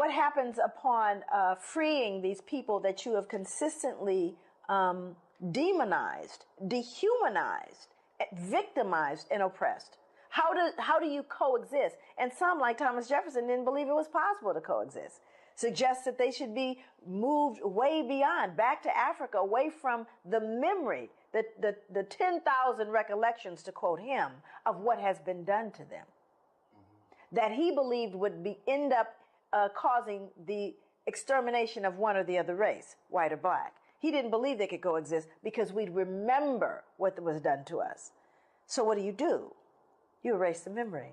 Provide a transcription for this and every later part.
what happens upon freeing these people that you have consistently demonized, dehumanized, victimized, and oppressed? How do you coexist? And some, like Thomas Jefferson, didn't believe it was possible to coexist. Suggest that they should be moved way beyond, back to Africa, away from the memory, the 10,000 recollections, to quote him, of what has been done to them. That he believed would end up causing the extermination of one or the other race, white or black. He didn't believe they could coexist because we'd remember what was done to us. So what do? You erase the memory.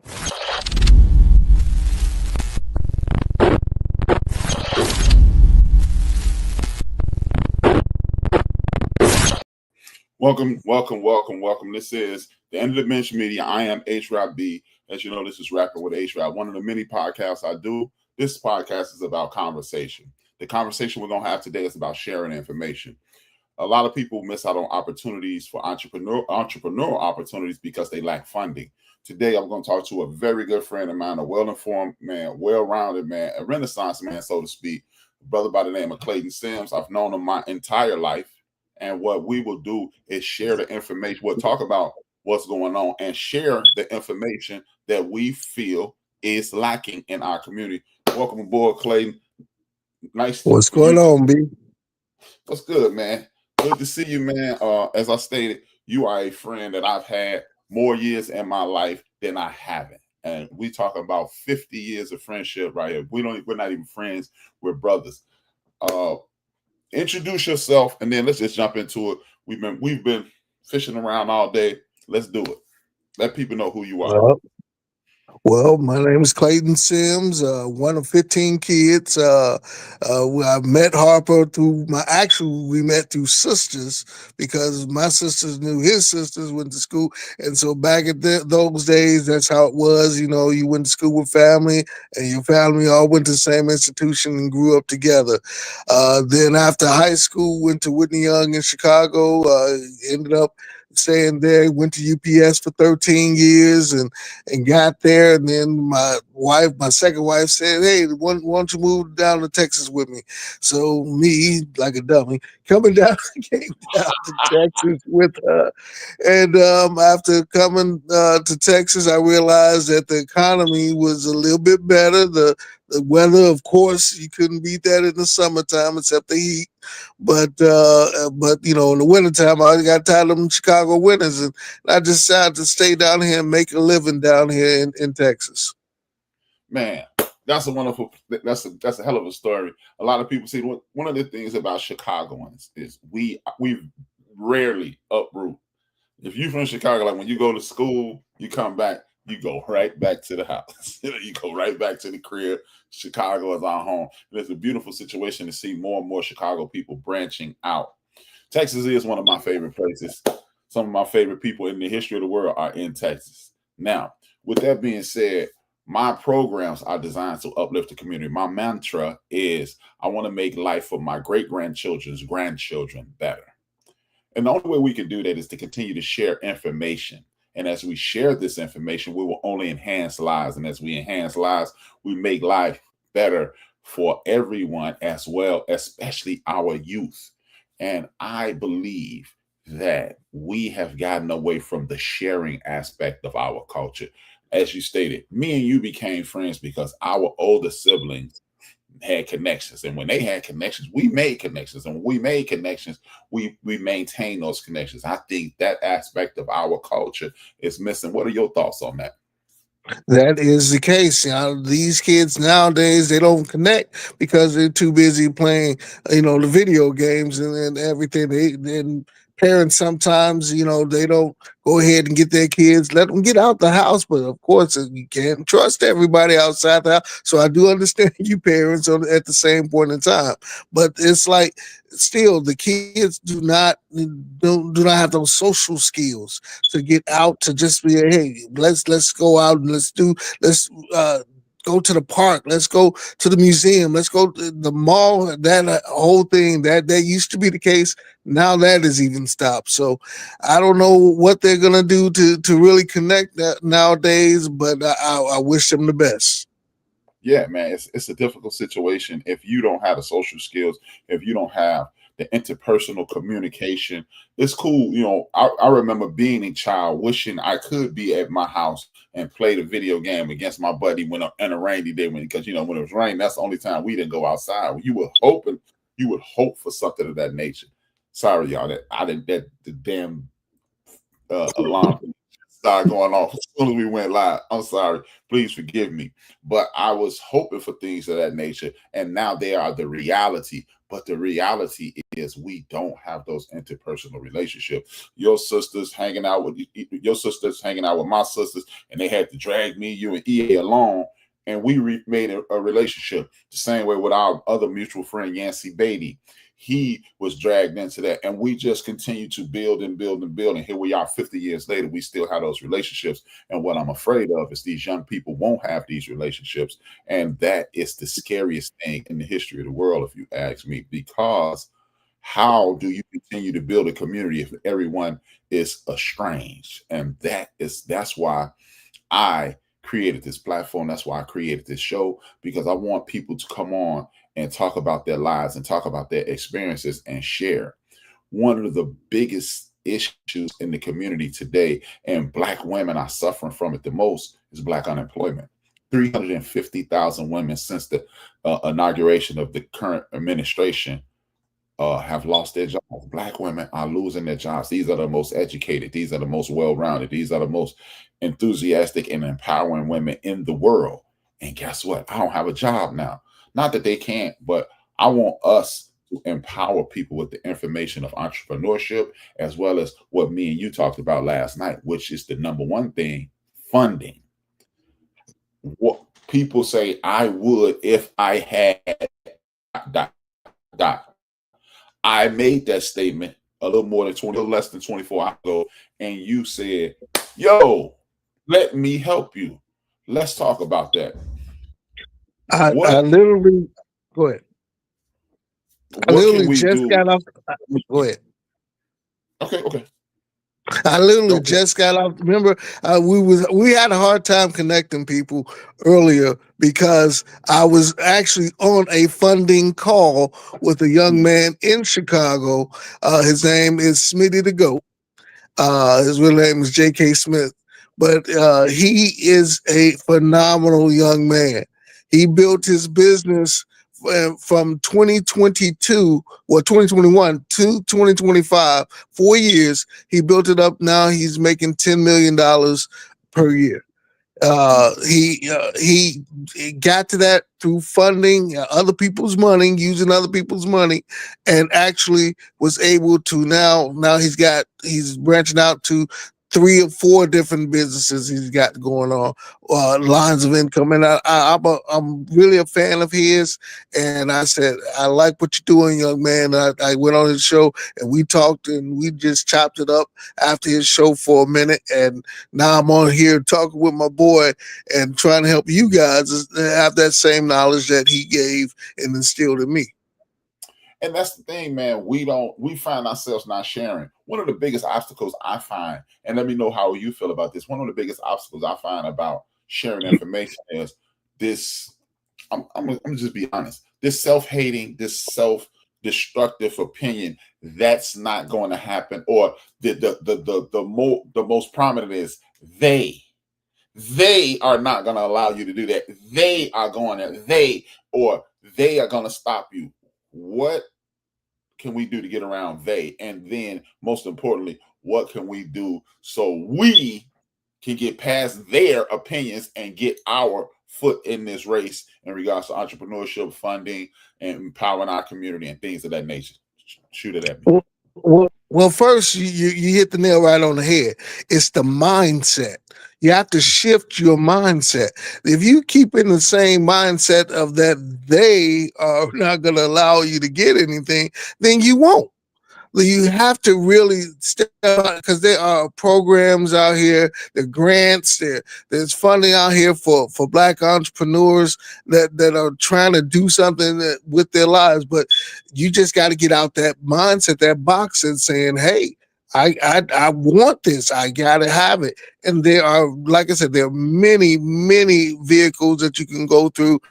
Welcome. This is the End of the Bench Media. I am HRap. As you know, this is Rappin With HRap, one of the many podcasts I do. This podcast is about conversation. The conversation we're going to have today is about sharing information. A lot of people miss out on opportunities for entrepreneurial opportunities because they lack funding. Today, I'm going to talk to a very good friend of mine, a well-informed man, well-rounded man, a Renaissance man, so to speak, a brother by the name of Clayton Sims. I've known him my entire life. And what we will do is share the information. We'll talk about what's going on and share the information that we feel is lacking in our community. Welcome aboard, Clayton. Nice. What's going on, B? What's good, man? Good to see you, man. As I stated, you are a friend that I've had more years in my life than I haven't. And we talk about 50 years of friendship right here. We're not even friends, we're brothers. Introduce yourself, and then let's just jump into it. We've been fishing around all day. Let's do it. Let people know who you are. Well, my name is Clayton Sims, one of 15 kids. I met Harper we met through sisters, because my sisters knew his sisters, went to school. And so back at those days, that's how it was. You know, you went to school with family, and your family all went to the same institution and grew up together. Then after high school, went to Whitney Young in Chicago, ended up staying there, went to UPS for 13 years and got there. And then my second wife said, hey, why don't you move down to Texas with me? So me, like a dummy, came down to Texas with her. And after coming to Texas, I realized that the economy was a little bit better. The weather, of course, you couldn't beat that in the summertime except the heat. But you know, in the wintertime, I got tired of them Chicago winters, and I decided to stay down here and make a living down here in Texas. Man, that's a hell of a story. A lot of people see one of the things about Chicagoans is we rarely uproot. If you're from Chicago, like when you go to school, you come back, you go right back to the house. You go right back to the crib. Chicago is our home. And it's a beautiful situation to see more and more Chicago people branching out. Texas is one of my favorite places. Some of my favorite people in the history of the world are in Texas. Now, with that being said, my programs are designed to uplift the community. My mantra is I want to make life for my great-grandchildren's grandchildren better. And the only way we can do that is to continue to share information. And as we share this information, we will only enhance lives. And as we enhance lives, we make life better for everyone as well, especially our youth. And I believe that we have gotten away from the sharing aspect of our culture. As you stated, me and you became friends because our older siblings had connections, and when they had connections, we made connections, and when we made connections, we maintain those connections. I think that aspect of our culture is missing. What are your thoughts on that? That is the case. You know, these kids nowadays, they don't connect because they're too busy playing, you know, the video games and everything. Parents sometimes, you know, they don't go ahead and get their kids, let them get out the house. But of course, you can't trust everybody outside the house. So I do understand you parents at the same point in time. But it's like, still, the kids do not have those social skills to get out, to just be, hey, let's go out and let's go to the park. Let's go to the museum. Let's go to the mall. That whole thing that used to be the case. Now that is even stopped. So I don't know what they're gonna do to really connect that nowadays. But I wish them the best. Yeah, man, it's a difficult situation if you don't have the social skills, if you don't have the interpersonal communication. It's cool, you know. I remember being a child, wishing I could be at my house and play the video game against my buddy when in a rainy day, because you know when it was raining, that's the only time we didn't go outside. You would hope for something of that nature. Sorry, y'all, that I didn't that the damn alarm started going off as soon as we went live. I'm sorry. Please forgive me. But I was hoping for things of that nature, and now they are the reality. But the reality is we don't have those interpersonal relationships. Your sisters hanging out with my sisters, and they had to drag me, you, and EA along, and we made a relationship. The same way with our other mutual friend Yancey Beatty. He was dragged into that, and we just continue to build and build and build. And here we are 50 years later, we still have those relationships. And what I'm afraid of is these young people won't have these relationships. And that is the scariest thing in the history of the world, if you ask me, because how do you continue to build a community if everyone is estranged? And that's why I created this platform. That's why I created this show, because I want people to come on and talk about their lives and talk about their experiences and share. One of the biggest issues in the community today, and Black women are suffering from it the most, is Black unemployment. 350,000 women since the inauguration of the current administration have lost their jobs. Black women are losing their jobs. These are the most educated. These are the most well-rounded. These are the most enthusiastic and empowering women in the world. And guess what? I don't have a job now. Not that they can't, but I want us to empower people with the information of entrepreneurship, as well as what me and you talked about last night, which is the number one thing, funding. What people say, I would if I had dot, dot. I made that statement a little less than 24 hours ago, and you said, yo, let me help you. Let's talk about that. I literally, go ahead. I literally just got off. Go ahead. Okay. I literally just got off. Remember, we had a hard time connecting people earlier because I was actually on a funding call with a young man in Chicago. His name is Smitty the Goat. His real name is J.K. Smith, but he is a phenomenal young man. He built his business from 2022 or 2021 to 2025, 4 years. He built it up. Now he's making $10 million per year. He got to that through funding other people's money, using other people's money, and actually was able to now he's branching out to 3 or 4 different businesses he's got going on, lines of income. And I'm really a fan of his. And I said, I like what you're doing, young man. I went on his show and we talked and we just chopped it up after his show for a minute. And now I'm on here talking with my boy and trying to help you guys have that same knowledge that he gave and instilled in me. And that's the thing, man. We find ourselves not sharing. One of the biggest obstacles I find, and let me know how you feel about this. One of the biggest obstacles I find about sharing information is this. I'm gonna just be honest. This self-hating, this self-destructive opinion, that's not going to happen. Or the most prominent is they. They are not going to allow you to do that. They are going to they are going to stop you. What can we do to get around they? And then most importantly, what can we do so we can get past their opinions and get our foot in this race in regards to entrepreneurship, funding, and empowering our community and things of that nature? Shoot it at me. Well, first you hit the nail right on the head. It's the mindset. You have to shift your mindset. If you keep in the same mindset of that they are not going to allow you to get anything, then you won't. You have to really step out because there are programs out here, the grants, there's funding out here for Black entrepreneurs that are trying to do something with their lives. But you just got to get out that mindset, that box, and saying, hey, I want this. I gotta have it. And there are, like I said, there are many vehicles that you can go through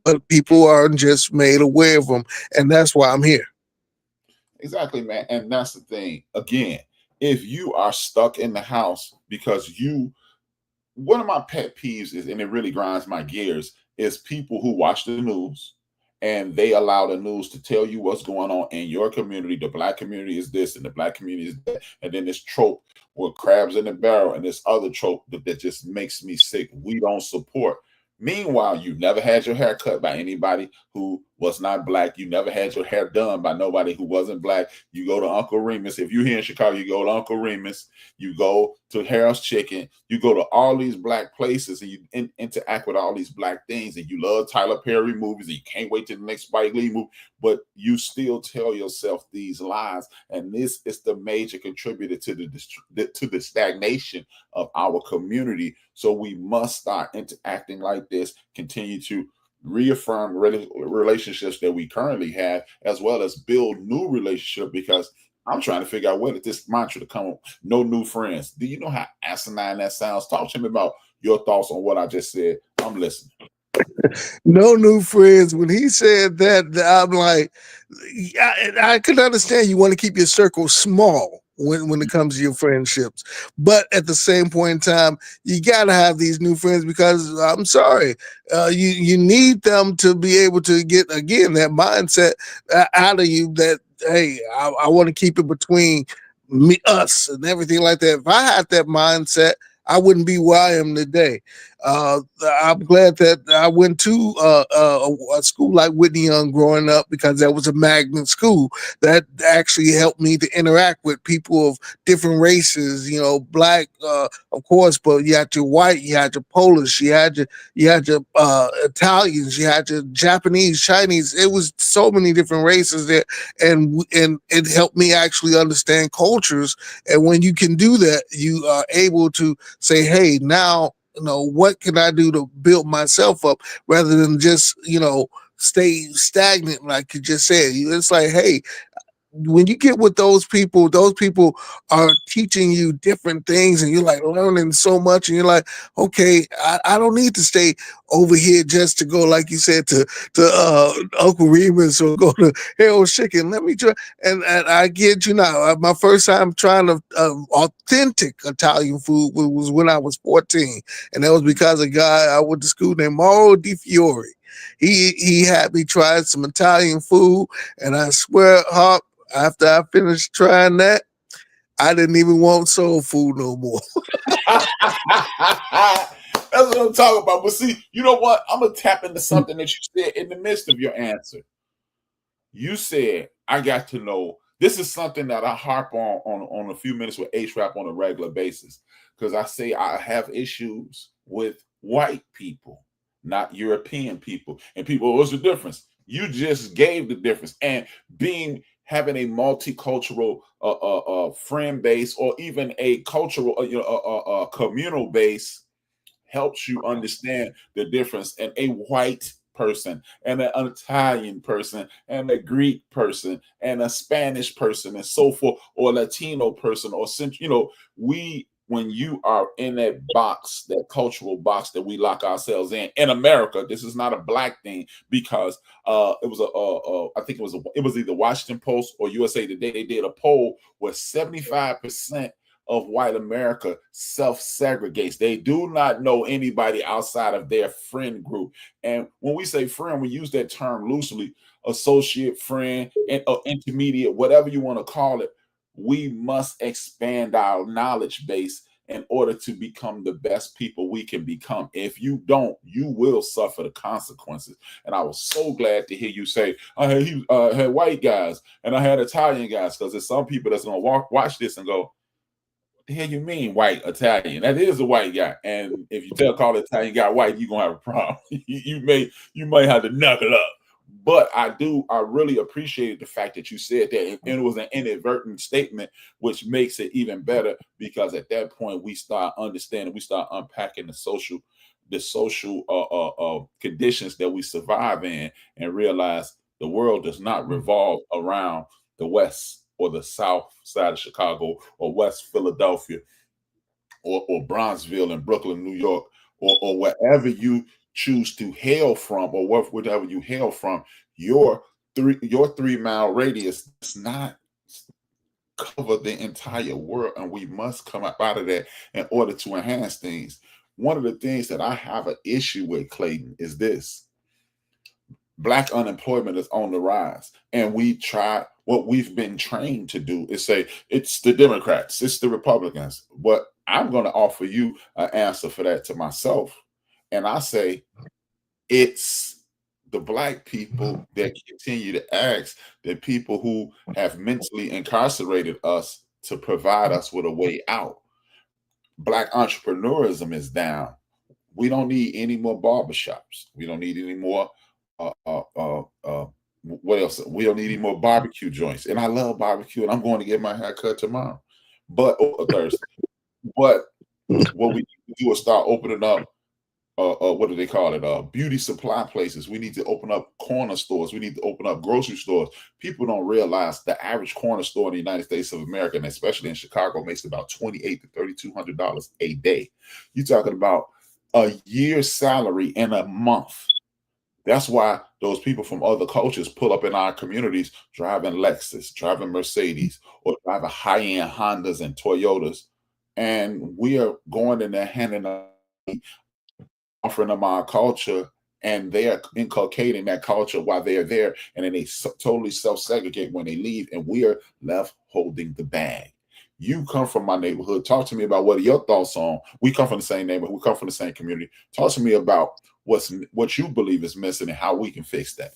but people aren't just made aware of them, and that's why I'm here. Exactly, man. And that's the thing. Again, if you are stuck in the house because one of my pet peeves is, and it really grinds my gears, is people who watch the news and they allow the news to tell you what's going on in your community. The black community is this and the black community is that. And then this trope with crabs in the barrel and this other trope that just makes me sick. We don't support. Meanwhile, you never had your hair cut by anybody who was not black. You never had your hair done by nobody who wasn't black. You go to Uncle Remus. If you're here in Chicago, you go to Uncle Remus. You go to Harold's Chicken. You go to all these black places and you interact with all these black things. And you love Tyler Perry movies and you can't wait till the next Spike Lee movie. But you still tell yourself these lies. And this is the major contributor to the stagnation of our community. So we must start interacting like this, continue to reaffirm relationships that we currently have, as well as build new relationships, because I'm trying to figure out where did this mantra to come. No new friends. Do you know how asinine that sounds? Talk to me about your thoughts on what I just said. I'm listening. No new friends. When he said that, I'm like, I can understand you want to keep your circle small when it comes to your friendships, but at the same point in time, you gotta have these new friends because I'm sorry, you need them to be able to get again that mindset out of you that hey, I want to keep it between me, us, and everything like that. If I had that mindset, I wouldn't be where I am today. I'm glad that I went to a school like Whitney Young growing up because that was a magnet school that actually helped me to interact with people of different races. You know, black, of course, but you had your white, you had your Polish, you had your Italians, you had your Japanese, Chinese. It was so many different races there, and it helped me actually understand cultures. And when you can do that, you are able to say, hey, now, what can I do to build myself up rather than just, stay stagnant, like you just said. It's like, hey, when you get with those people are teaching you different things and you're like learning so much and you're like, okay, I don't need to stay over here just to go, like you said, to Uncle Remus or go to Harold's Chicken. Let me try. And I get you now. My first time trying to authentic Italian food was when I was 14. And that was because a guy I went to school named Mauro Di Fiore. He had me try some Italian food, and I swear, Hawk, after I finished trying that, I didn't even want soul food no more. That's what I'm talking about. But see, you know what? I'm gonna tap into something that you said in the midst of your answer. You said, I got to know. This is something that I harp on a few minutes with HRap on a regular basis. Because I say I have issues with white people, not European people. And people, what's the difference? You just gave the difference. And having a multicultural friend base, or even a cultural communal base, helps you understand the difference in a white person and an Italian person and a Greek person and a Spanish person and so forth, or a Latino person, or when you are in that box, that cultural box that we lock ourselves in America. This is not a black thing, because it was I think it was either Washington Post or USA Today. They did a poll where 75% of white America self-segregates. They do not know anybody outside of their friend group. And when we say friend, we use that term loosely: associate, friend, and intermediate, whatever you want to call it. We must expand our knowledge base in order to become the best people we can become. If you don't, you will suffer the consequences. And I was so glad to hear you say, I had white guys and I had Italian guys, because there's some people that's going to watch this and go, the hell you mean white Italian? That is a white guy. And if you call the Italian guy white, you're gonna have a problem. you might have to knuckle up. But I really appreciated the fact that you said that, and it was an inadvertent statement, which makes it even better, because at that point we start understanding, we start unpacking the social conditions that we survive in, and realize the world does not revolve around the West or the South side of Chicago, or West Philadelphia, or Bronxville and Brooklyn, New York, or wherever you choose to hail from, or whatever you hail from, your 3 mile radius does not cover the entire world, and we must come up out of that in order to enhance things. One of the things that I have an issue with, Clayton, is this: Black unemployment is on the rise, and what we've been trained to do is say it's the Democrats, it's the Republicans. But I'm going to offer you an answer for that to myself, and I say it's the Black people that continue to ask the people who have mentally incarcerated us to provide us with a way out. Black entrepreneurism is down. We don't need any more barbershops. We don't need any more. What else? We don't need any more barbecue joints. And I love barbecue, and I'm going to get my hair cut tomorrow, or Thursday. But what we need to do is start opening up. What do they call it? Beauty supply places. We need to open up corner stores. We need to open up grocery stores. People don't realize the average corner store in the United States of America, and especially in Chicago, makes about $2,800 to $3,200 a day. You're talking about a year's salary in a month. That's why those people from other cultures pull up in our communities driving Lexus, driving Mercedes, or driving high-end Hondas and Toyotas. And we are going in there handing them, offering them our culture, and they are inculcating that culture while they're there, and then they totally self-segregate when they leave, and we are left holding the bag. You come from my neighborhood. Talk to me about what are your thoughts on. We come from the same neighborhood. We come from the same community. Talk to me about what you believe is missing and how we can fix that.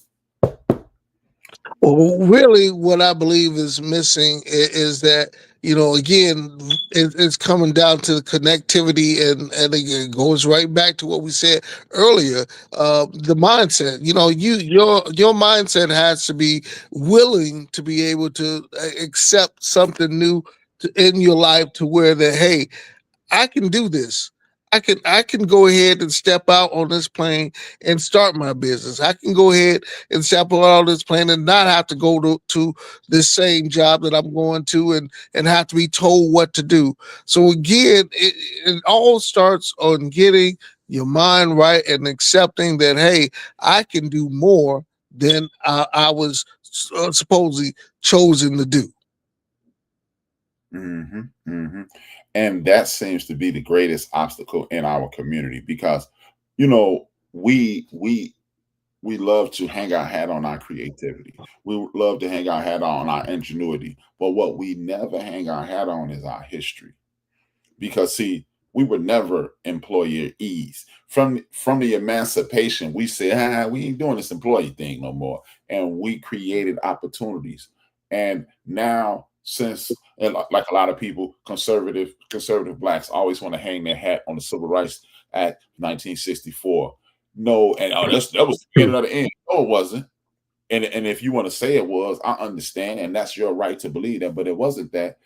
Well, really, what I believe is missing is that, again, it's coming down to the connectivity, and it goes right back to what we said earlier. The mindset. Your mindset has to be willing to be able to accept something new in your life, to where that, hey, I can do this. I can go ahead and step out on this plane and start my business. I can go ahead and step out on this plane and not have to go to the same job that I'm going to, and have to be told what to do. So again, it all starts on getting your mind right and accepting that, hey, I can do more than I was supposedly chosen to do. Mm-hmm, mm-hmm. And that seems to be the greatest obstacle in our community, because we love to hang our hat on our creativity. We love to hang our hat on our ingenuity. But what we never hang our hat on is our history. Because see, we were never employees. From the emancipation, we said, we ain't doing this employee thing no more. And we created opportunities. And now, and like a lot of people, conservative Blacks always want to hang their hat on the Civil Rights Act 1964. No, and that was the beginning of the end. No, it wasn't. And if you want to say it was, I understand, and that's your right to believe that, but it wasn't that.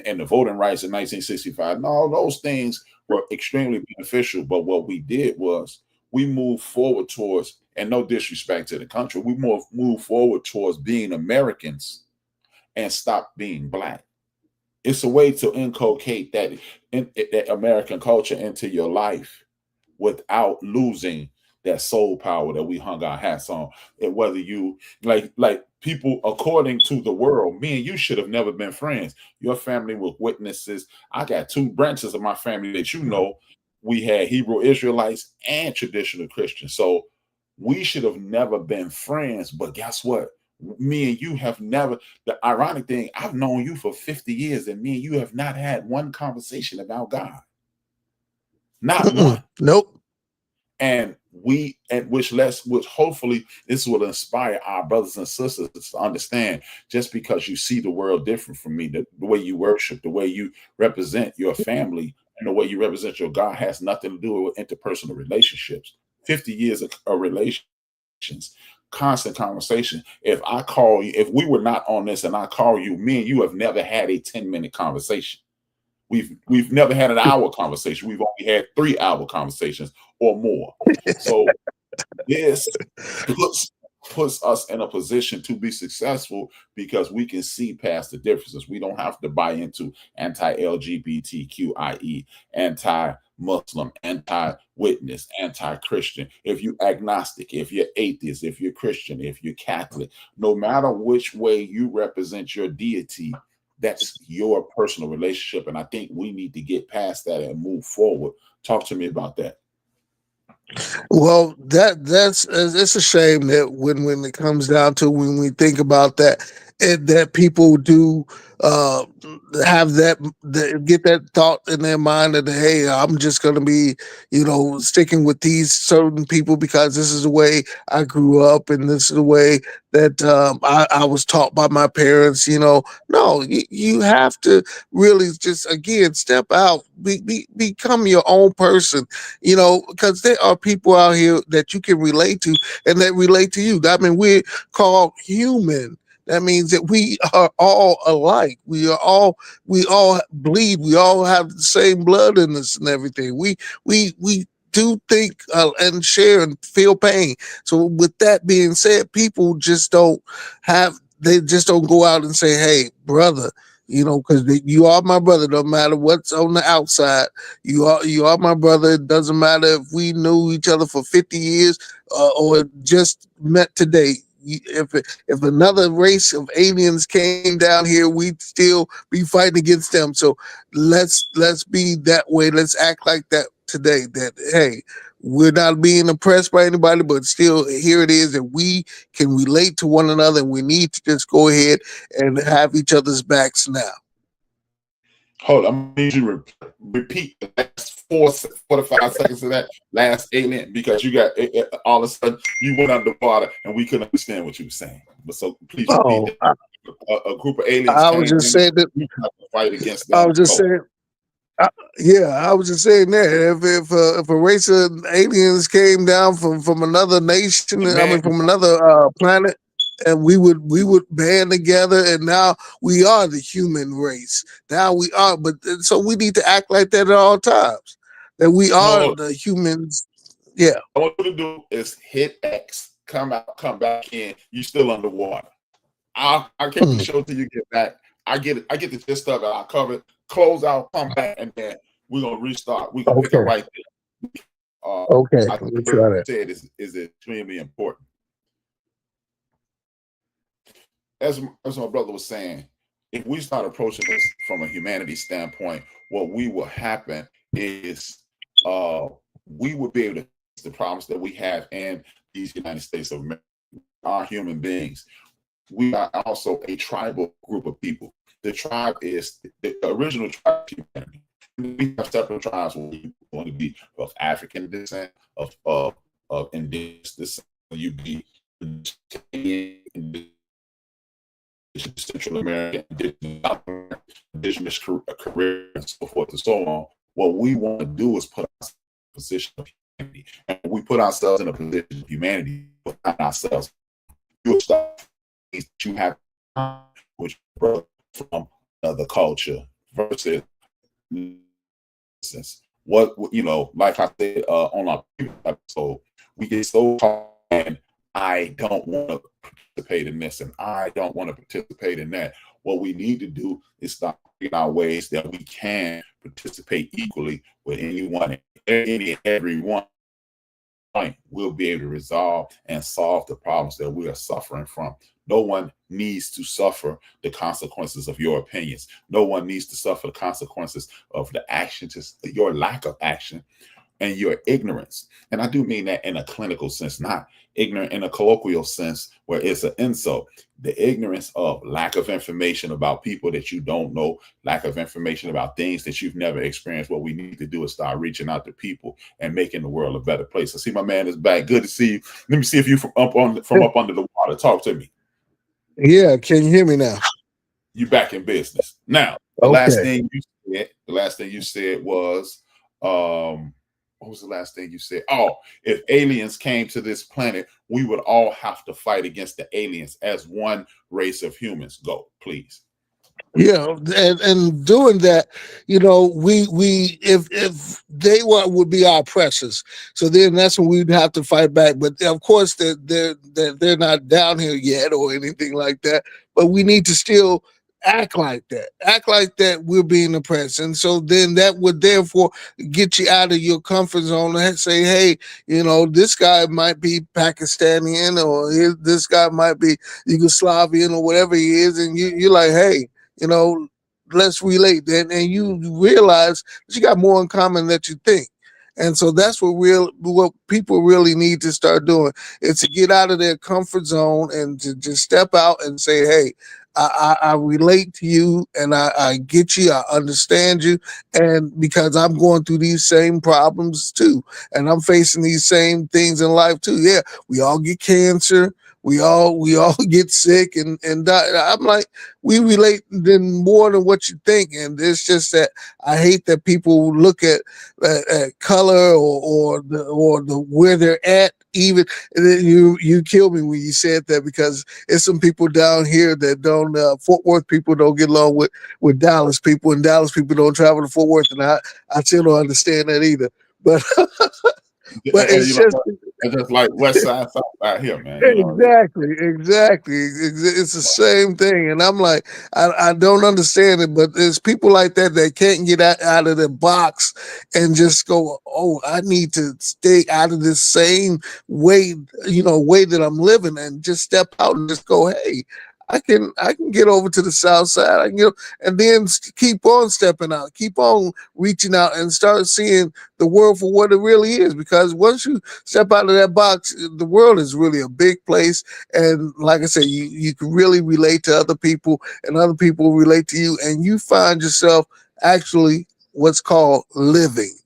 And the voting rights in 1965, no, those things were extremely beneficial. But what we did was we moved forward towards, and no disrespect to the country, we moved forward towards being Americans and stop being Black. It's a way to inculcate that American culture into your life without losing that soul power that we hung our hats on. And whether you like people, according to the world, me and you should have never been friends. Your family was witnesses. I got two branches of my family that we had Hebrew Israelites and traditional Christians. So we should have never been friends. But guess what? Me and you have never. The ironic thing, I've known you for 50 years, and me and you have not had one conversation about God. Not one. Nope. And which hopefully this will inspire our brothers and sisters to understand, just because you see the world different from me, the way you worship, the way you represent your family, and the way you represent your God has nothing to do with interpersonal relationships. 50 years of relations, constant conversation. If I call you, if we were not on this and I call you, me and you have never had a 10-minute conversation. We've never had an hour conversation. We've only had 3-hour conversations or more. So this puts us in a position to be successful because we can see past the differences. We don't have to buy into anti-LGBTQIE, anti-Muslim, anti-witness, anti-Christian. If you're agnostic, if you're atheist, if you're Christian, if you're Catholic, no matter which way you represent your deity, that's your personal relationship. And I think we need to get past that and move forward. Talk to me about that. Well, that's it's a shame that when it comes down to when we think about that, that people do uh, have that get that thought in their mind that, hey, I'm just going to be, sticking with these certain people because this is the way I grew up and this is the way that I was taught by my parents. No, you have to really just again step out, become your own person, because there are people out here that you can relate to and that relate to you. I mean, we're called human. That means that we are all alike. We all bleed. We all have the same blood in us and everything. We do think and share and feel pain. So with that being said, people just don't they just don't go out and say, hey, brother, because you are my brother, no matter what's on the outside. You are my brother. It doesn't matter if we knew each other for 50 years or just met today. If another race of aliens came down here, we'd still be fighting against them. So let's be that way. Let's act like that today. That hey, we're not being oppressed by anybody, but still here it is that we can relate to one another, and we need to just go ahead and have each other's backs now. Hold on, I need you to repeat the last 45 seconds of that last alien because you got all of a sudden you went underwater and we couldn't understand what you were saying. But so please repeat Oh, that. A group of aliens I came was just in, saying that. we have to fight against I them. was just Oh, saying. Yeah, I was just saying that if a race of aliens came down from another nation, I mean man, from another planet, and we would band together, and now we are the human race. Now we are, but so we need to act like that at all times. That we are hold the humans. Yeah. on. What you to do is hit X, come out, come back in. You still underwater. I can't Hmm. show till you get back. I get it. I get the gist of it. I cover it, close out, come back, and then we're gonna restart. We're gonna pick up Okay. right there. Okay. I Let me think what try you that. said is extremely important. As my brother was saying, if we start approaching this from a humanity standpoint, what we will happen is we will be able to fix the problems that we have in these United States of America. Are human beings. We are also a tribal group of people. The tribe is the original tribe of humanity. We have separate tribes where you want to be of African descent, of indigenous descent. You be Central American, indigenous career, and so forth and so on. What we want to do is put ourselves in a position of humanity. And when we put ourselves in a position of humanity, we find ourselves, you'll start that you have which brother from another culture versus what like I said on our previous episode, we get so caught and I don't want to participate in this and I don't want to participate in that. What we need to do is start figuring out ways that we can participate equally with anyone, any and everyone. We'll be able to resolve and solve the problems that we are suffering from. No one needs to suffer the consequences of your opinions. No one needs to suffer the consequences of the action, just your lack of action and your ignorance. And I do mean that in a clinical sense, not ignorant in a colloquial sense where it's an insult. The ignorance of lack of information about people that you don't know, lack of information about things that you've never experienced. What we need to do is start reaching out to people and making the world a better place. I see my man is back. Good to see you. Let me see if you from up under the water. Talk to me. Yeah. Can you hear me now? You back in business. Now, the last Okay. thing you said was what was the last thing you said? Oh, if aliens came to this planet, we would all have to fight against the aliens as one race of humans. Go, please. Yeah, and doing that, we if they would be our oppressors, so then that's when we'd have to fight back. But of course, they're not down here yet or anything like that. But we need to still act like that we're being oppressed, and so then that would therefore get you out of your comfort zone and say, hey, this guy might be Pakistani or this guy might be Yugoslavian or whatever he is, and you're like, hey, you know, let's relate then, and you realize that you got more in common than you think. And so that's what people really need to start doing is to get out of their comfort zone and to just step out and say, hey, I relate to you and I get you, I understand you, and because I'm going through these same problems too, and I'm facing these same things in life too. Yeah, we all get cancer, we all get sick and die. I'm like, we relate then more than what you think, and it's just that I hate that people look at color or the where they're at. Even and then you kill me when you said that, because it's some people down here that don't Fort Worth people don't get along with Dallas people, and Dallas people don't travel to Fort Worth, and I still don't understand that either. But but And it's just it's just like West Side, South Side here, man. exactly. It's the same thing, and I'm like, I don't understand it, but there's people like that can't get out of the box and just go, oh, I need to stay out of this same way, way that I'm living, and just step out and just go, hey. I can get over to the south side. And then keep on stepping out, keep on reaching out, and start seeing the world for what it really is. Because once you step out of that box, the world is really a big place. And like I said, you can really relate to other people and other people relate to you. And you find yourself actually what's called living.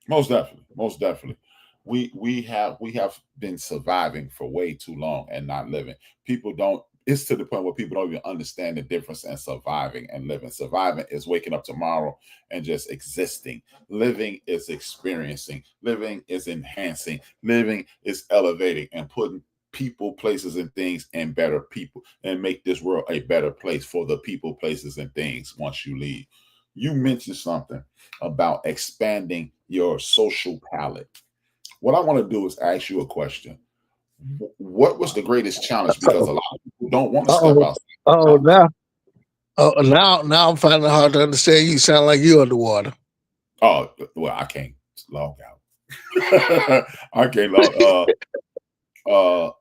Most definitely, most definitely. We have been surviving for way too long and not living. People don't. It's to the point where people don't even understand the difference in surviving and living. Surviving is waking up tomorrow and just existing. Living is experiencing. Living is enhancing. Living is elevating and putting people, places, and things in better people and make this world a better place for the people, places, and things once you leave. You mentioned something about expanding your social palette. What I want to do is ask you a question. What was the greatest challenge? Because a lot of people don't want to step Oh, outside the oh, box. now I'm finding it hard to understand. You sound like you underwater. Oh, well, I can't log out. I can't log.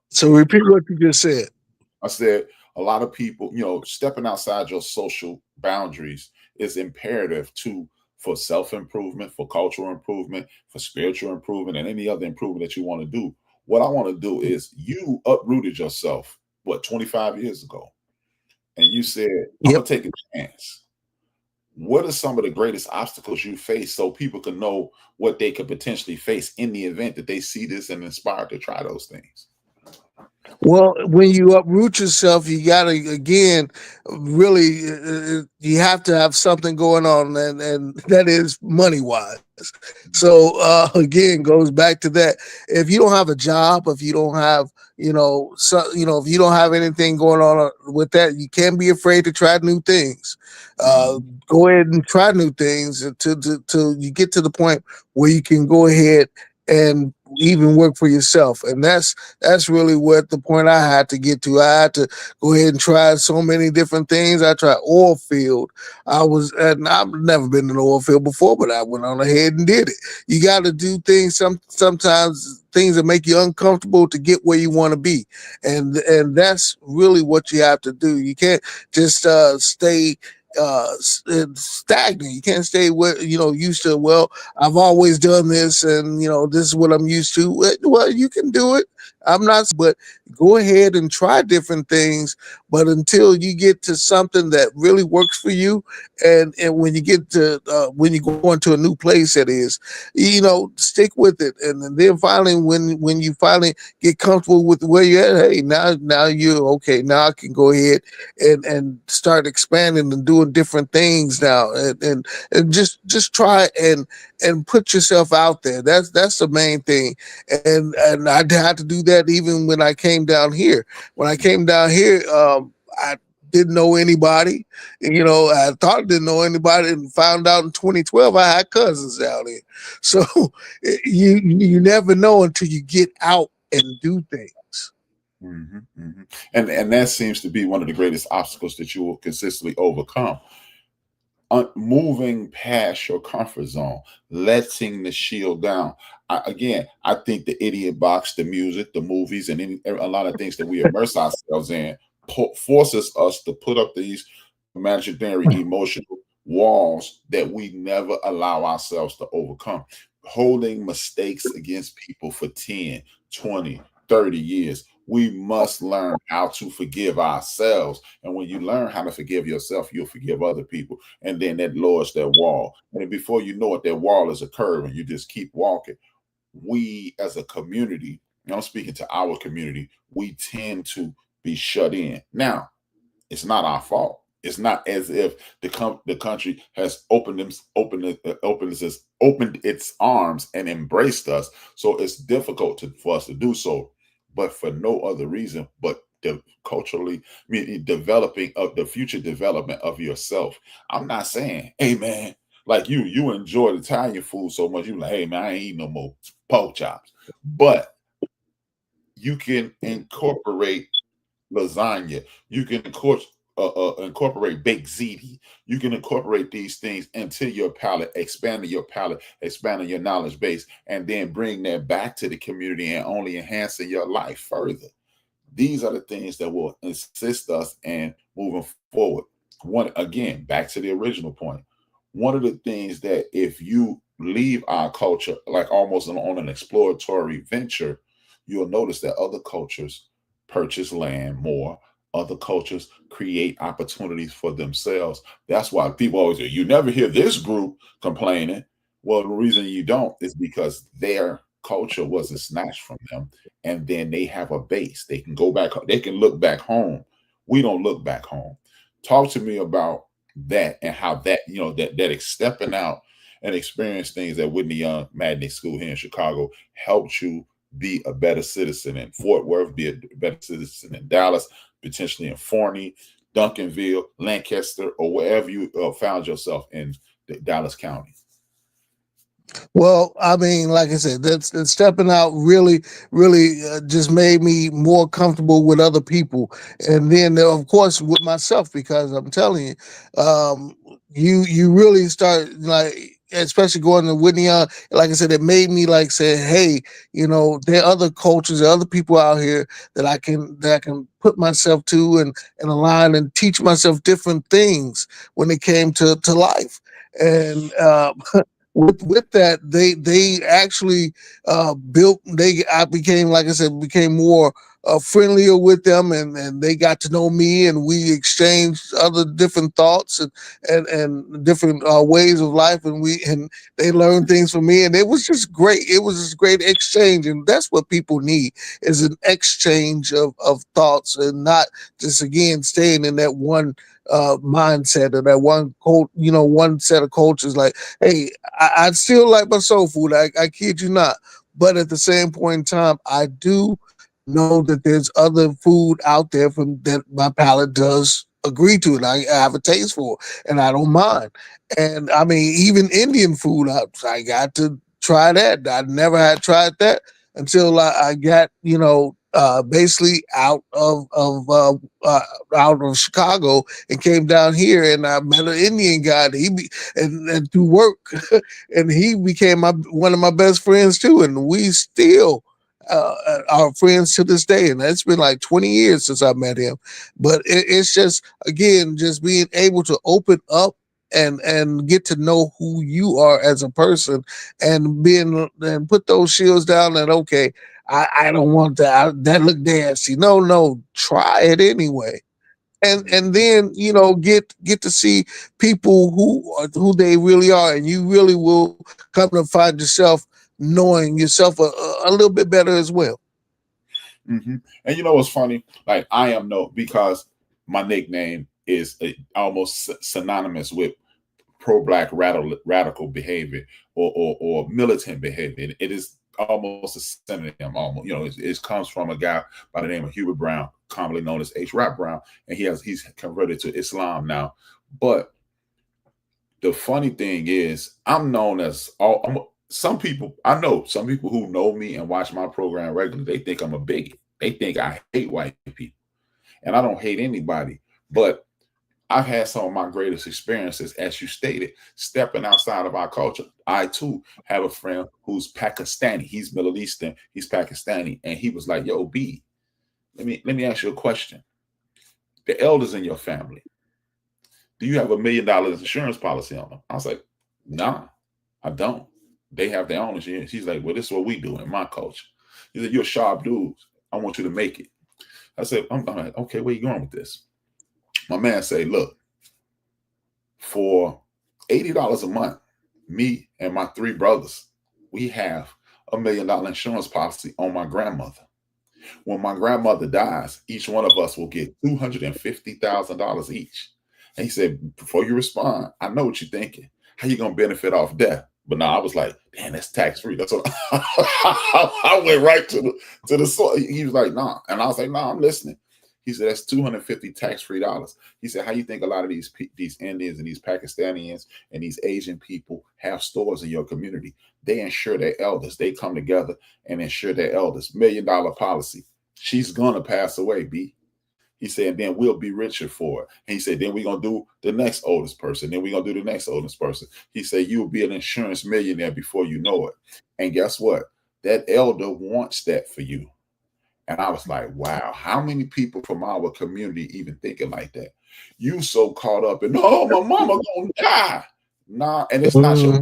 So repeat what you just said. I said a lot of people, stepping outside your social boundaries is imperative for self improvement, for cultural improvement, for spiritual improvement, and any other improvement that you want to do. What I want to do is you uprooted yourself, 25 years ago, and you said, I'm Yep. gonna take a chance. What are some of the greatest obstacles you face so people can know what they could potentially face in the event that they see this and inspired to try those things? Well, when you uproot yourself, you gotta again, really, you have to have something going on, and that is money wise. So again, goes back to that. If you don't have a job, if you don't have, if you don't have anything going on with that, you can't be afraid to try new things. Uh, Go ahead and try new things till you get to the point where you can go ahead and even work for yourself, and that's really what the point I had to get to. I had to go ahead and try so many different things. I tried oil field. And I've never been in an oil field before, but I went on ahead and did it. You got to do things sometimes things that make you uncomfortable to get where you want to be, and that's really what you have to do. You can't just stay stagnant. You can't stay used to. Well, I've always done this, and this is what I'm used to. Well, you can do it. I'm not, but go ahead and try different things. But until you get to something that really works for you, and when you get to when you go into a new place, that is, stick with it, and then finally, when you finally get comfortable with where you're at, hey, now you're okay. Now I can go ahead and start expanding and doing different things now, and just try and put yourself out there. That's the main thing. And I had to do that even when I came down here. When I came down here, I didn't know anybody. You know, I thought I didn't know anybody, and found out in 2012 I had cousins down here. So you never know until you get out and do things. And that seems to be one of the greatest obstacles that you will consistently overcome. Moving past your comfort zone, letting the shield down. I think the idiot box, the music, the movies, and a lot of things that we immerse ourselves in forces us to put up these imaginary emotional walls that we never allow ourselves to overcome. Holding mistakes against people for 10, 20, 30 years. We must learn how to forgive ourselves. And when you learn how to forgive yourself, you'll forgive other people. And then that lowers that wall. And then before you know it, that wall is a curve and you just keep walking. We as a community, and I'm speaking to our community, we tend to be shut in. Now, it's not our fault. It's not as if the country has opened its arms and embraced us. So it's difficult for us to do so, but for no other reason but culturally, developing of the future development of yourself. I'm not saying, hey man, like you enjoy Italian food so much, you like, hey man, I ain't eating no more pork chops. But you can incorporate lasagna. You can incorporate baked ziti. You can incorporate these things into your palate, expanding your knowledge base, and then bring that back to the community and only enhancing your life further. These are the things that will assist us in moving forward. One again, back to the original point. One of the things that if you leave our culture like almost on an exploratory venture, you'll notice that other cultures purchase land more. Other cultures create opportunities for themselves. That's why people always say, you never hear this group complaining. Well, the reason you don't is because their culture wasn't snatched from them. And then they have a base. They can go back, they can look back home. We don't look back home. Talk to me about that and how that, that stepping out and experience things at Whitney Young Magnet School here in Chicago helped you be a better citizen in Fort Worth, be a better citizen in Dallas, potentially in Forney, Duncanville, Lancaster, or wherever you found yourself in Dallas County. Well, I mean, like I said, that's stepping out really, really just made me more comfortable with other people, and then of course with myself, because I'm telling you, you really start like, especially going to Whitney. Like I said, it made me like say, hey, there are other cultures, there are other people out here that I can put myself to and align and teach myself different things when it came to life. And with that, they actually built. I became, like I said, became more friendlier with them, and they got to know me, and we exchanged other different thoughts and different ways of life, and they learned things from me, and it was just great. It was just great exchange, and that's what people need, is an exchange of thoughts, and not just again staying in that one mindset or that one set of cultures. Like, hey, I still like my soul food. I kid you not. But at the same point in time, I do know that there's other food out there from that my palate does agree to, and I have a taste for, and I don't mind. And I mean, even Indian food, I got to try that. I never had tried that until I got basically out of Chicago and came down here, and I met an Indian guy. And through work, and he became one of my best friends too, and we still are friends to this day. And it's been like 20 years since I met him. But it's just, again, just being able to open up and get to know who you are as a person, and put those shields down, and okay, I don't want that. That look nasty. No, try it anyway. And then get to see people who they really are, and you really will come to find yourself knowing yourself a little bit better as well. And you know what's funny? Like, I am because my nickname is almost synonymous with pro-black radical behavior or militant behavior. It is almost a synonym, almost. It comes from a guy by the name of Hubert Brown, commonly known as HRap Brown, and he's converted to Islam now. But the funny thing is, I'm known as some people. I know some people who know me and watch my program regularly. They think I'm a bigot. They think I hate white people, and I don't hate anybody. But I've had some of my greatest experiences, as you stated, stepping outside of our culture. I too have a friend who's Pakistani. He's Middle Eastern. He's Pakistani, and he was like, "Yo, B, let me ask you a question. The elders in your family, do you have $1 million insurance policy on them?" I was like, "Nah, I don't. They have their own insurance." He's like, "Well, this is what we do in my culture." He said, "You're a sharp dude. I want you to make it." I said, I'm like, "Okay, where you going with this?" My man say, "Look, for $80 a month, me and my 3 brothers, we have $1 million insurance policy on my grandmother. When my grandmother dies, each one of us will get $250,000 each." And he said, "Before you respond, I know what you're thinking. How you gonna benefit off death?" But no, I was like, "Damn, that's tax free." That's what I went right to the source. He was like, "Nah," and I was like, "Nah, I'm listening." He said, "That's $250 tax-free dollars." He said, "How you think a lot of these Indians and these Pakistanians and these Asian people have stores in your community? They insure their elders. They come together and insure their elders. $1 million policy. She's gonna pass away, B." He said, "And then we'll be richer for it." And he said, "Then we're going to do the next oldest person. Then we're going to do the next oldest person." He said, "You'll be an insurance millionaire before you know it." And guess what? That elder wants that for you. And I was like, wow, how many people from our community even thinking like that? You so caught up in, "Oh, my mama gonna die." Nah, and it's not your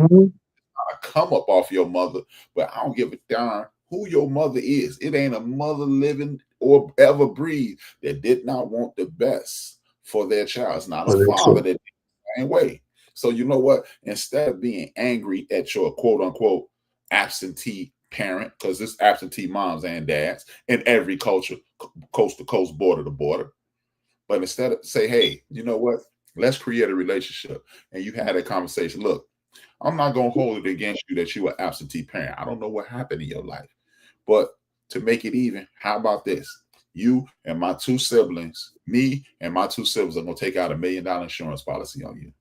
come up off your mother, but I don't give a darn who your mother is. It ain't a mother living or ever breathed that did not want the best for their child. It's not a father that did the same way. So you know what? Instead of being angry at your quote unquote absentee parent, because it's absentee moms and dads in every culture, coast to coast, border to border. But instead of say, "Hey, you know what? Let's create a relationship." And you had a conversation. "Look, I'm not going to hold it against you that you were absentee parent. I don't know what happened in your life. But to make it even, how about this? You and my 2 siblings, me and my 2 siblings are going to take out $1 million insurance policy on you.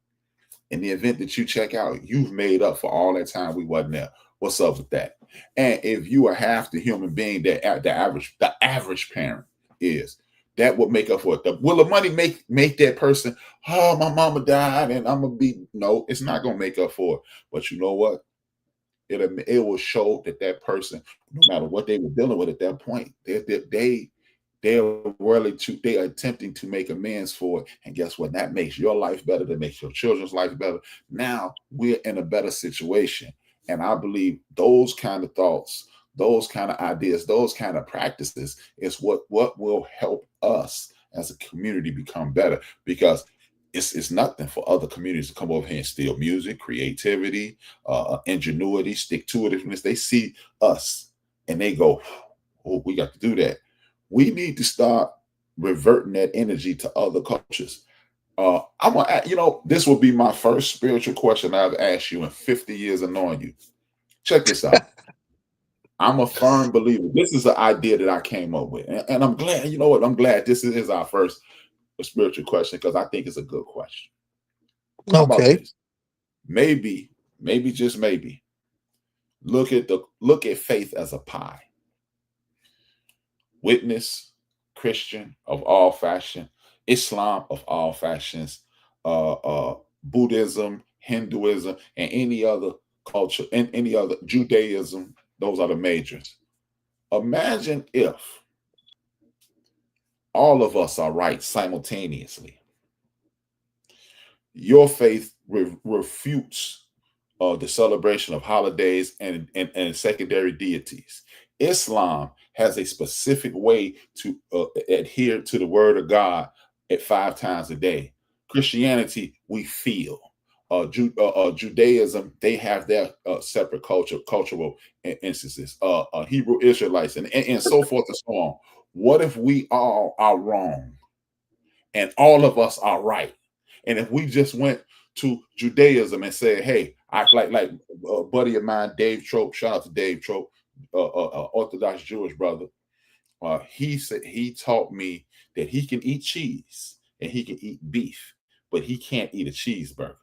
In the event that you check out, you've made up for all that time we wasn't there. What's up with that?" And if you are half the human being that the average parent is, that would make up for it. Will the money make that person, "Oh, my mama died and I'm gonna be"? No, it's not gonna make up for it. But you know what? It will show that person, no matter what they were dealing with at that point, they're attempting to make amends for it. And guess what? That makes your life better. That makes your children's life better. Now we're in a better situation. And I believe those kind of thoughts, those kind of ideas, those kind of practices is what will help us as a community become better, because it's nothing for other communities to come over here and steal music, creativity, ingenuity, stick to itiveness. They see us and they go, "Oh, we got to do that." We need to start reverting that energy to other cultures. I'm gonna, this will be my first spiritual question I've asked you in 50 years of knowing you. Check this out. I'm a firm believer. This is an idea that I came up with, and I'm glad. You know what? I'm glad this is our first spiritual question, because I think it's a good question. How about this? Maybe, just maybe, look at faith as a pie. Witness, Christian of all fashion, Islam of all fashions, Buddhism, Hinduism, and any other culture, and any other Judaism. Those are the majors. Imagine if all of us are right simultaneously. Your faith refutes the celebration of holidays and secondary deities. Islam has a specific way to adhere to the word of God at 5 times a day. Christianity, we feel. Judaism, they have their separate cultural instances. Hebrew Israelites, and so forth and so on. What if we all are wrong and all of us are right? And if we just went to Judaism and said, "Hey," I like a buddy of mine, Dave Trope, shout out to Dave Trope, Orthodox Jewish brother. He said he taught me that he can eat cheese and he can eat beef, but he can't eat a cheeseburger.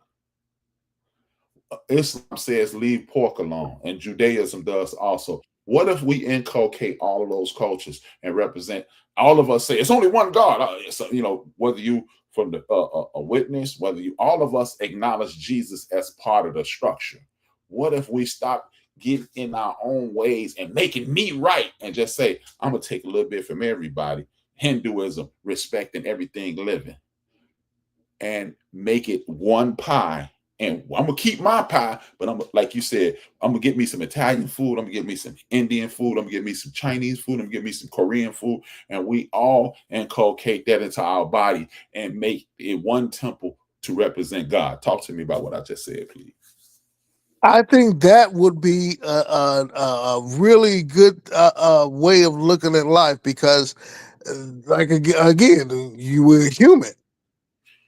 Islam says leave pork alone, and Judaism does also. What if we inculcate all of those cultures and represent? All of us say it's only one God. So, whether you from the a witness, whether you, all of us acknowledge Jesus as part of the structure. What if we stop getting in our own ways and making me right and just say I'm gonna take a little bit from everybody? Hinduism, respecting everything living, and make it one pie. And I'm gonna keep my pie, but I'm like you said, I'm gonna get me some Italian food, I'm gonna get me some Indian food, I'm gonna get me some Chinese food, I'm gonna get me some Korean food, and we all inculcate that into our body and make it one temple to represent God. Talk to me about what I just said, please. I think that would be a really good way of looking at life because, like again, you were human.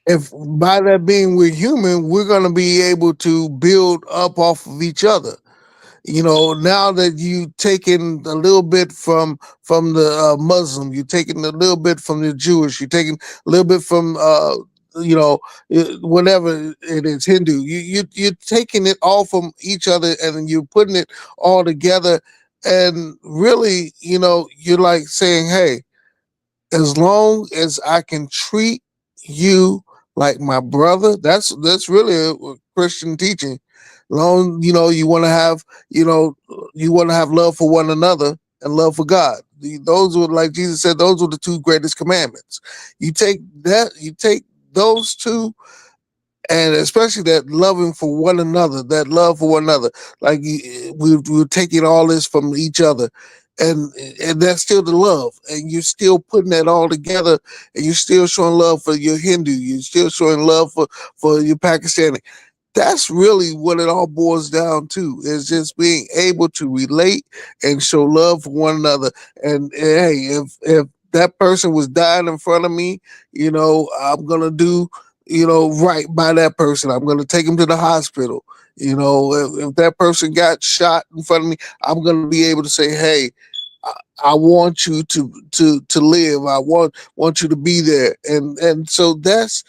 If by that being we're human, we're going to be able to build up off of each other. Now that you taking a little bit from the Muslim, you're taking a little bit from the Jewish, you're taking a little bit from whatever it is, Hindu. You're taking it all from each other and you're putting it all together, and really, you're like saying, hey, as long as I can treat you like my brother, that's really a Christian teaching. Long, you want to have, you want to have love for one another and love for God. Those were, like Jesus said, those were the two greatest commandments. You take those two, and especially that loving for one another, that love for one another. Like we're taking all this from each other, and that's still the love, and you're still putting that all together, and you're still showing love for your Hindu, you're still showing love for your Pakistani. That's really what it all boils down to, is just being able to relate and show love for one another. And hey, if that person was dying in front of me, I'm gonna do, right by that person. I'm gonna take him to the hospital. If that person got shot in front of me, I'm gonna be able to say, hey, I want you to live. I want you to be there, and so that's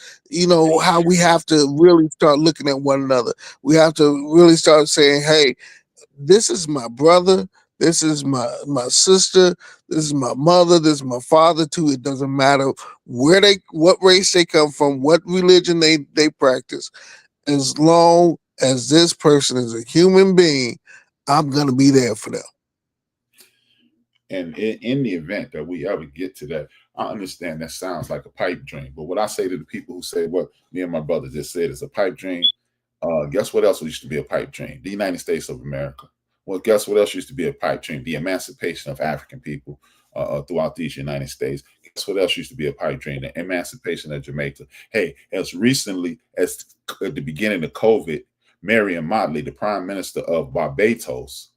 how we have to really start looking at one another. We have to really start saying, "Hey, this is my brother. This is my sister. This is my mother. This is my father too. It doesn't matter what race they come from, what religion they practice. As long as this person is a human being, I'm gonna be there for them." And in the event that we ever get to that, I understand that sounds like a pipe dream. But what I say to the people who say what me and my brother just said is a pipe dream, guess what else used to be a pipe dream? The United States of America. Well, guess what else used to be a pipe dream? The emancipation of African people throughout these United States. Guess what else used to be a pipe dream? The emancipation of Jamaica. Hey, as recently as at the beginning of COVID, Marion Motley, the Prime Minister of Barbados,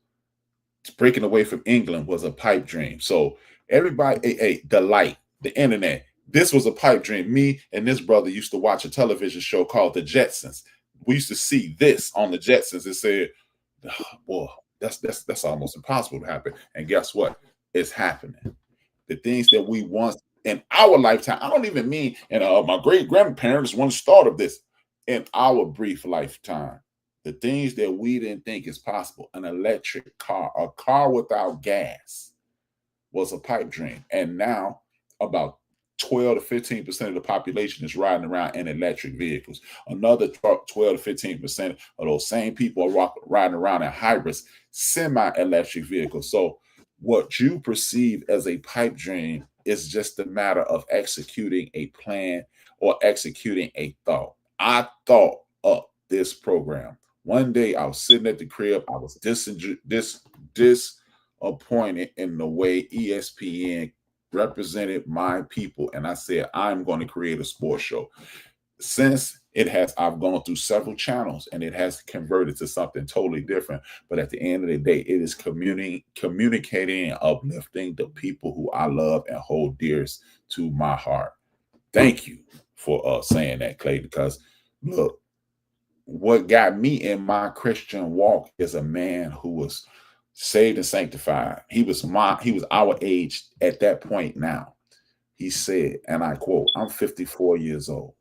breaking away from England was a pipe dream. So everybody, hey, the light, the internet, this was a pipe dream. Me and this brother used to watch a television show called The Jetsons. We used to see this on The Jetsons and said, oh, boy, that's almost impossible to happen. And guess what? It's happening. The things that we once in our lifetime, I don't even mean, and my great grandparents one start of this, in our brief lifetime. The things that we didn't think is possible, an electric car, a car without gas, was a pipe dream. And now about 12 to 15% of the population is riding around in electric vehicles. Another 12 to 15% of those same people are riding around in hybrids, semi-electric vehicles. So what you perceive as a pipe dream is just a matter of executing a plan or executing a thought. I thought up this program. One day I was sitting at the crib. I was disappointed in the way ESPN represented my people. And I said, I'm going to create a sports show. Since I've gone through several channels and it has converted to something totally different. But at the end of the day, it is communicating and uplifting the people who I love and hold dearest to my heart. Thank you for saying that, Clay, because look, what got me in my Christian walk is a man who was saved and sanctified. He was our age at that point now. He said, and I quote, "I'm 54 years old.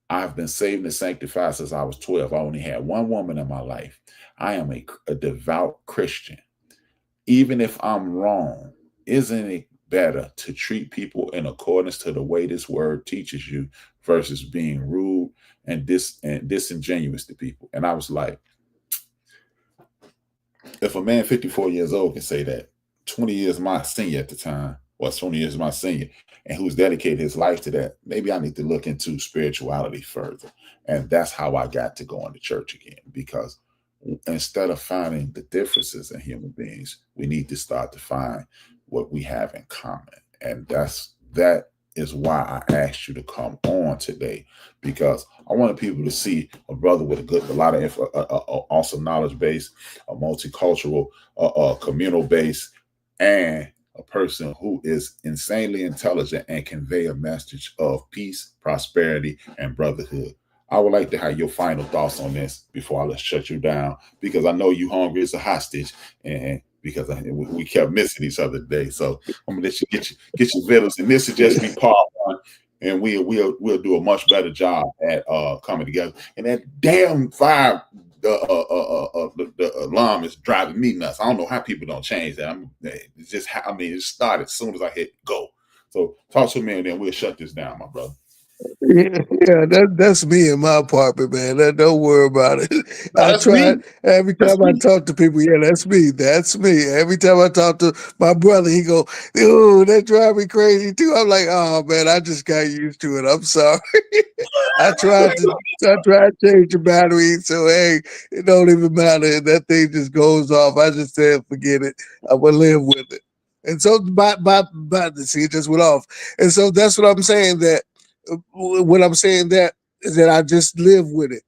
I've been saved and sanctified since I was 12. I only had one woman in my life. I am a devout Christian. Even if I'm wrong, isn't it better to treat people in accordance to the way this word teaches you versus being rude and disingenuous to people?" And I was like, if a man 54 years old can say that, 20 years my senior at the time, well, 20 years my senior, and who's dedicated his life to that, maybe I need to look into spirituality further. And that's how I got to going to church again, because instead of finding the differences in human beings, we need to start to find what we have in common. And that is why I asked you to come on today, because I wanted people to see a brother with a lot of awesome knowledge base, a multicultural, communal base, and a person who is insanely intelligent and convey a message of peace, prosperity, and brotherhood. I would like to have your final thoughts on this before I shut you down, because I know you hungry as a hostage, and because we kept missing each other today. So I'm gonna let you get your vittles, and this will just be part one, and we'll do a much better job at coming together. And that damn fire, the alarm is driving me nuts. I don't know how people don't change that. It's just it started as soon as I hit go. So talk to me, and then we'll shut this down, my brother. Yeah, that's me in my apartment, man. Don't worry about it. No, I that's try me. every time I talk to people. Yeah, that's me. That's me. Every time I talk to my brother, he go, "Ooh, that drive me crazy too." I'm like, "Oh man, I just got used to it. I'm sorry." I tried to change the battery, so hey, it don't even matter. That thing just goes off. I just said, forget it. I will live with it. And so, see, it just went off. And so that's what I'm saying. What I'm saying that is that I just live with it,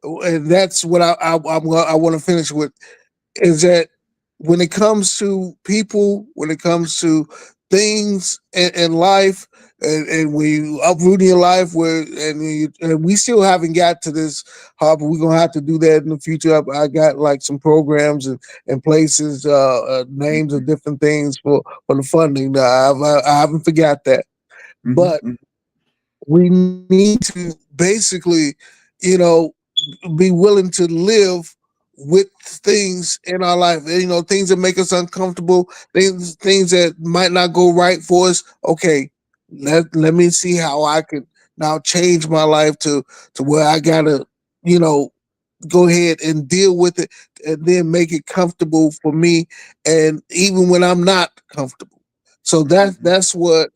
and that's what I want to finish with, is that when it comes to people, when it comes to things in life, and when you uprooting your life, and we still haven't got to this, Harper. We're gonna have to do that in the future. I got like some programs and places, names of different things for the funding. I haven't forgot that, but we need to basically, you know, be willing to live with things in our life, things that make us uncomfortable, things that might not go right for us. Okay, let me see how I can now change my life to where I gotta, you know, go ahead and deal with it, and then make it comfortable for me, and even when I'm not comfortable. So that's what,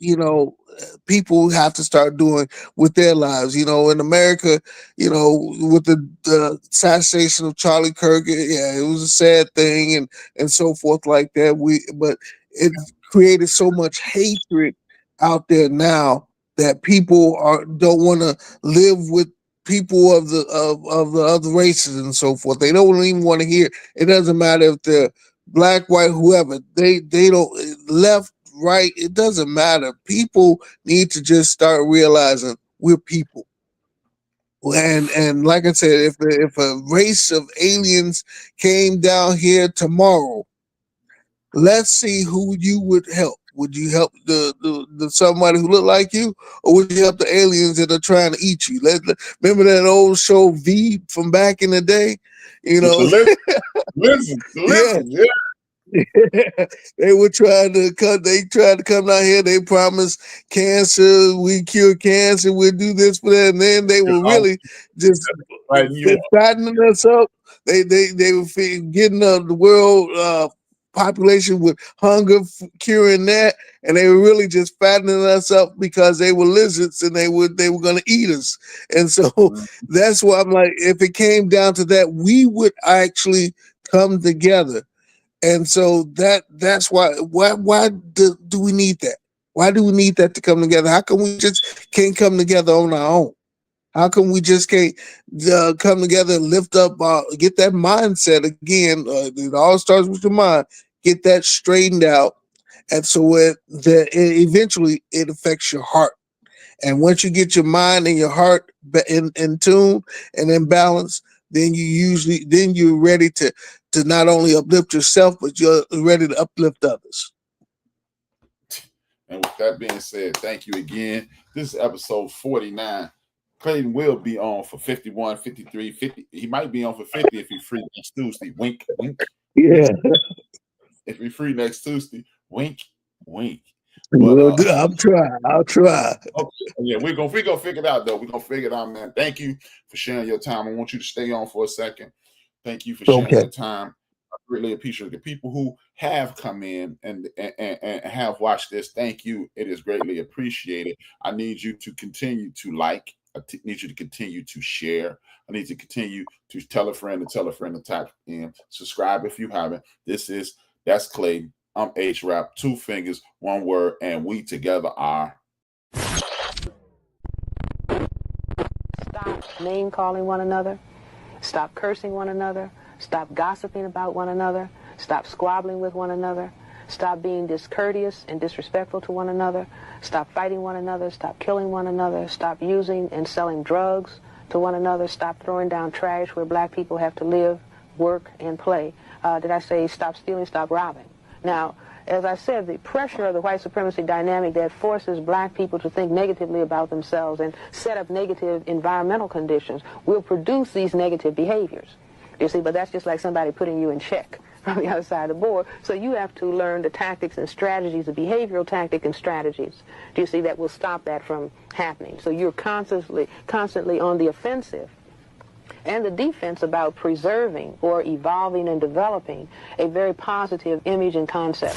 people have to start doing with their lives. In America, with the assassination of Charlie Kirk, yeah, it was a sad thing, and so forth like that. But it created so much hatred out there now that people don't want to live with people of the other races and so forth. They don't even want to hear. It doesn't matter if they're black, white, whoever. They don't, left, right. It doesn't matter. People need to just start realizing we're people. And like I said, if a race of aliens came down here tomorrow, let's see who you would help. Would you help the somebody who look like you, or would you help the aliens that are trying to eat you? Remember that old show V from back in the day? Listen, Yeah. yeah. They were trying to cut. They tried to come down here. They promised cancer. We cure cancer. We'll do this for that. And then they were really just Right, you fattening us up. They were getting the world population with hunger, curing that, and they were really just fattening us up because they were lizards and they were going to eat us. And so that's why I'm like, if it came down to that, we would actually come together. And so that's why do we need that? Why do we need that to come together? How come we just can't come together on our own? How come we just can't come together and lift up, get that mindset again? It all starts with your mind. Get that straightened out, and so eventually it affects your heart. And once you get your mind and your heart in tune and in balance, then you're ready to not only uplift yourself, but you're ready to uplift others. And with that being said, thank you again. This is episode 49. Clayton will be on for 51, 53, 50. He might be on for 50 if he's free next Tuesday. Wink, wink. Yeah. If he's free next Tuesday, wink, wink. But, I'll try. Okay. Yeah, we're gonna figure it out though. We're gonna figure it out, man. Thank you for sharing your time. I want you to stay on for a second. Thank you for sharing your time. I really appreciate the people who have come in and have watched this. Thank you. It is greatly appreciated. I need you to continue to like. I need you to continue to share. I need to continue to tell a friend to type in. Subscribe if you haven't. That's Clayton. I'm HRap. 2 fingers, 1 word, and we together are. Stop name calling one another. Stop cursing one another. Stop gossiping about one another. Stop squabbling with one another. Stop being discourteous and disrespectful to one another. Stop fighting one another. Stop killing one another. Stop using and selling drugs to one another. Stop throwing down trash where black people have to live, work, and play. Did I say stop stealing, stop robbing? Now, as I said, the pressure of the white supremacy dynamic that forces black people to think negatively about themselves and set up negative environmental conditions will produce these negative behaviors. You see, but that's just like somebody putting you in check from the other side of the board. So you have to learn the tactics and strategies, the behavioral tactic and strategies, do you see, that will stop that from happening. So you're constantly on the offensive and the defense about preserving or evolving and developing a very positive image and concept.